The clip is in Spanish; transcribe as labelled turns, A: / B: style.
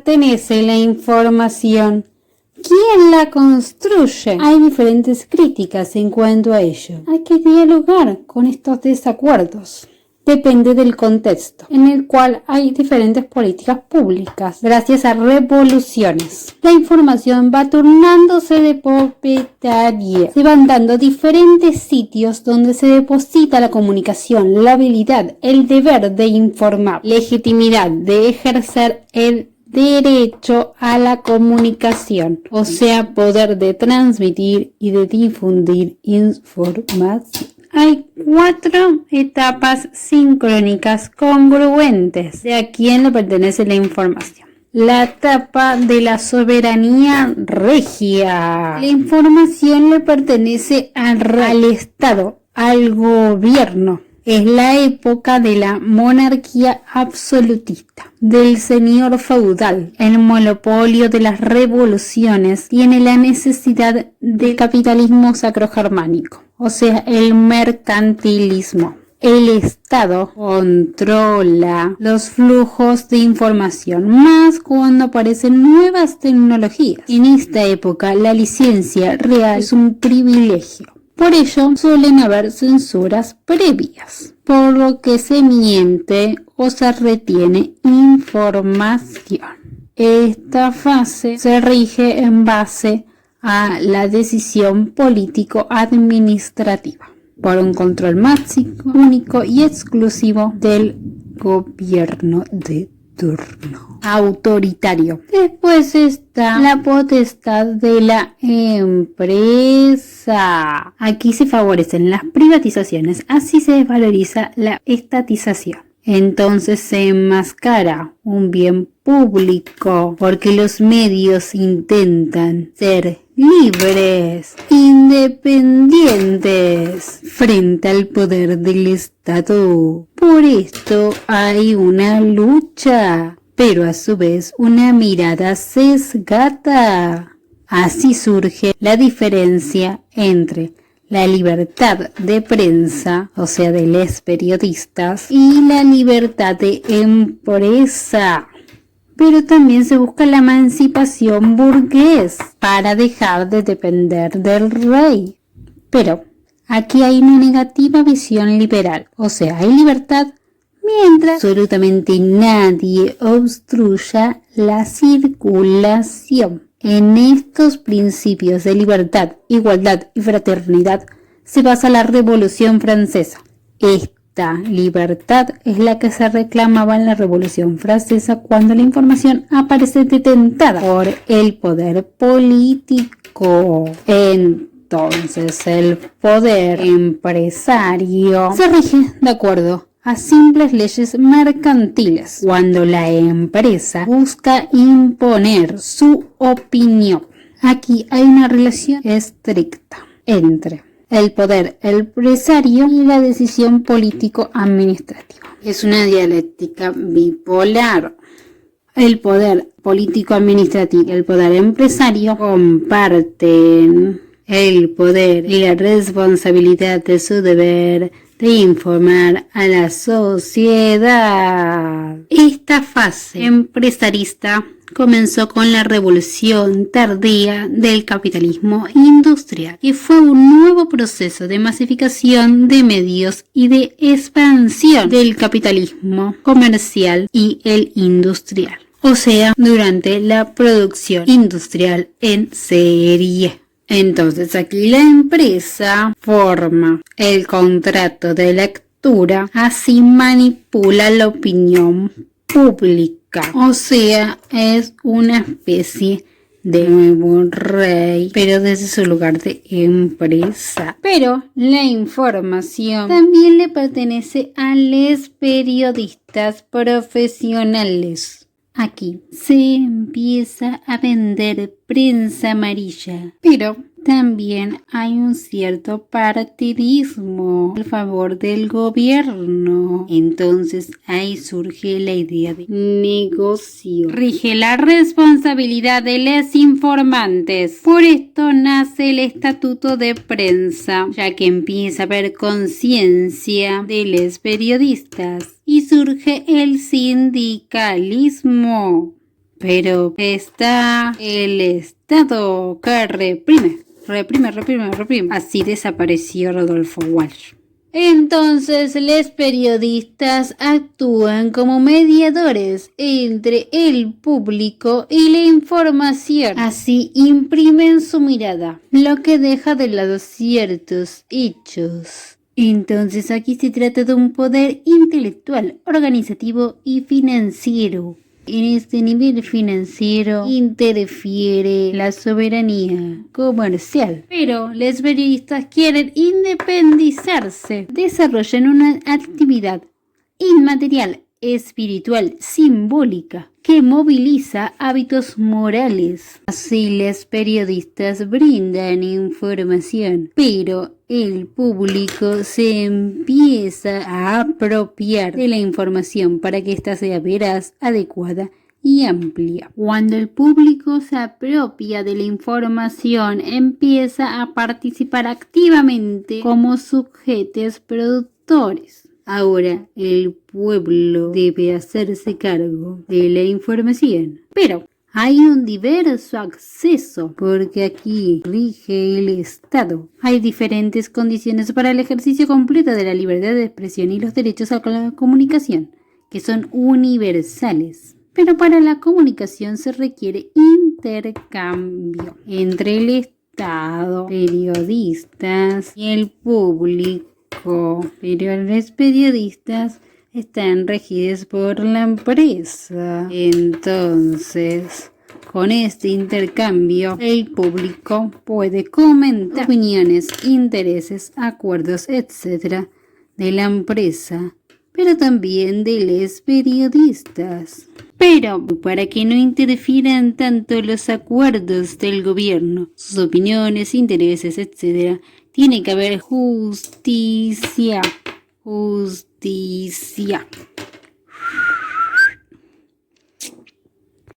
A: pertenece la información? ¿Quién la construye? Hay diferentes críticas en cuanto a ello. Hay que dialogar con estos desacuerdos. Depende del contexto en el cual hay diferentes políticas públicas. Gracias a revoluciones, la información va turnándose de propietaria. Se van dando diferentes sitios donde se deposita la comunicación, la habilidad, el deber de informar, legitimidad de ejercer el derecho a la comunicación, o sea, poder de transmitir y de difundir información. Hay 4 etapas sincrónicas congruentes de a quién le pertenece la información. La etapa de la soberanía regia. La información le pertenece al Estado, al gobierno. Es la época de la monarquía absolutista, del señor feudal. El monopolio de las revoluciones tiene la necesidad del capitalismo sacrogermánico, o sea, el mercantilismo. El Estado controla los flujos de información, más cuando aparecen nuevas tecnologías. En esta época, la licencia real es un privilegio. Por ello, suelen haber censuras previas, por lo que se miente o se retiene información. Esta fase se rige en base a la decisión político-administrativa, por un control máximo, único y exclusivo del gobierno de turno autoritario. Después está la potestad de la empresa. Aquí se favorecen las privatizaciones, así se desvaloriza la estatización. Entonces se enmascara un bien público porque los medios intentan ser libres, independientes frente al poder del Estado. Por esto hay una lucha, pero a su vez una mirada sesgada. Así surge la diferencia entre la libertad de prensa, o sea, de los periodistas, y la libertad de empresa. Pero también se busca la emancipación burgués para dejar de depender del rey. Pero aquí hay una negativa visión liberal, o sea, hay libertad mientras absolutamente nadie obstruya la circulación. En estos principios de libertad, igualdad y fraternidad se basa la Revolución Francesa. Esta libertad es la que se reclamaba en la Revolución Francesa cuando la información aparece detentada por el poder político. Entonces el poder empresario se rige de acuerdo a simples leyes mercantiles, cuando la empresa busca imponer su opinión. Aquí hay una relación estricta entre el poder empresario y la decisión político-administrativa. Es una dialéctica bipolar. El poder político-administrativo y el poder empresario comparten el poder y la responsabilidad de su deber de informar a la sociedad. Esta fase empresarista comenzó con la revolución tardía del capitalismo industrial, que fue un nuevo proceso de masificación de medios y de expansión del capitalismo comercial y el industrial, o sea, durante la producción industrial en serie. Entonces aquí la empresa forma el contrato de lectura, así manipula la opinión pública, o sea, es una especie de nuevo rey, pero desde su lugar de empresa. Pero la información también le pertenece a los periodistas profesionales. Aquí se empieza a vender prensa amarilla, pero también hay un cierto partidismo a favor del gobierno. Entonces ahí surge la idea de negocio. Rige la responsabilidad de los informantes. Por esto nace el estatuto de prensa, ya que empieza a haber conciencia de los periodistas y surge el sindicalismo. Pero está el Estado que reprime. Así desapareció Rodolfo Walsh. Entonces los periodistas actúan como mediadores entre el público y la información. Así imprimen su mirada, lo que deja de lado ciertos hechos. Entonces aquí se trata de un poder intelectual, organizativo y financiero. En este nivel financiero interfiere la soberanía comercial. Pero los periodistas quieren independizarse. Desarrollan una actividad inmaterial, espiritual, simbólica, que moviliza hábitos morales. Así los periodistas brindan información, pero el público se empieza a apropiar de la información para que ésta sea veraz, adecuada y amplia. Cuando el público se apropia de la información, empieza a participar activamente como sujetos productores. Ahora el pueblo debe hacerse cargo de la información, pero hay un diverso acceso porque aquí rige el Estado. Hay diferentes condiciones para el ejercicio completo de la libertad de expresión y los derechos a la comunicación, que son universales. Pero para la comunicación se requiere intercambio entre el Estado, periodistas y el público. Pero los periodistas están regidos por la empresa. Entonces, con este intercambio, el público puede comentar opiniones, intereses, acuerdos, etc. de la empresa, pero también de los periodistas. Pero para que no interfieran tanto los acuerdos del gobierno, sus opiniones, intereses, etc., tiene que haber justicia.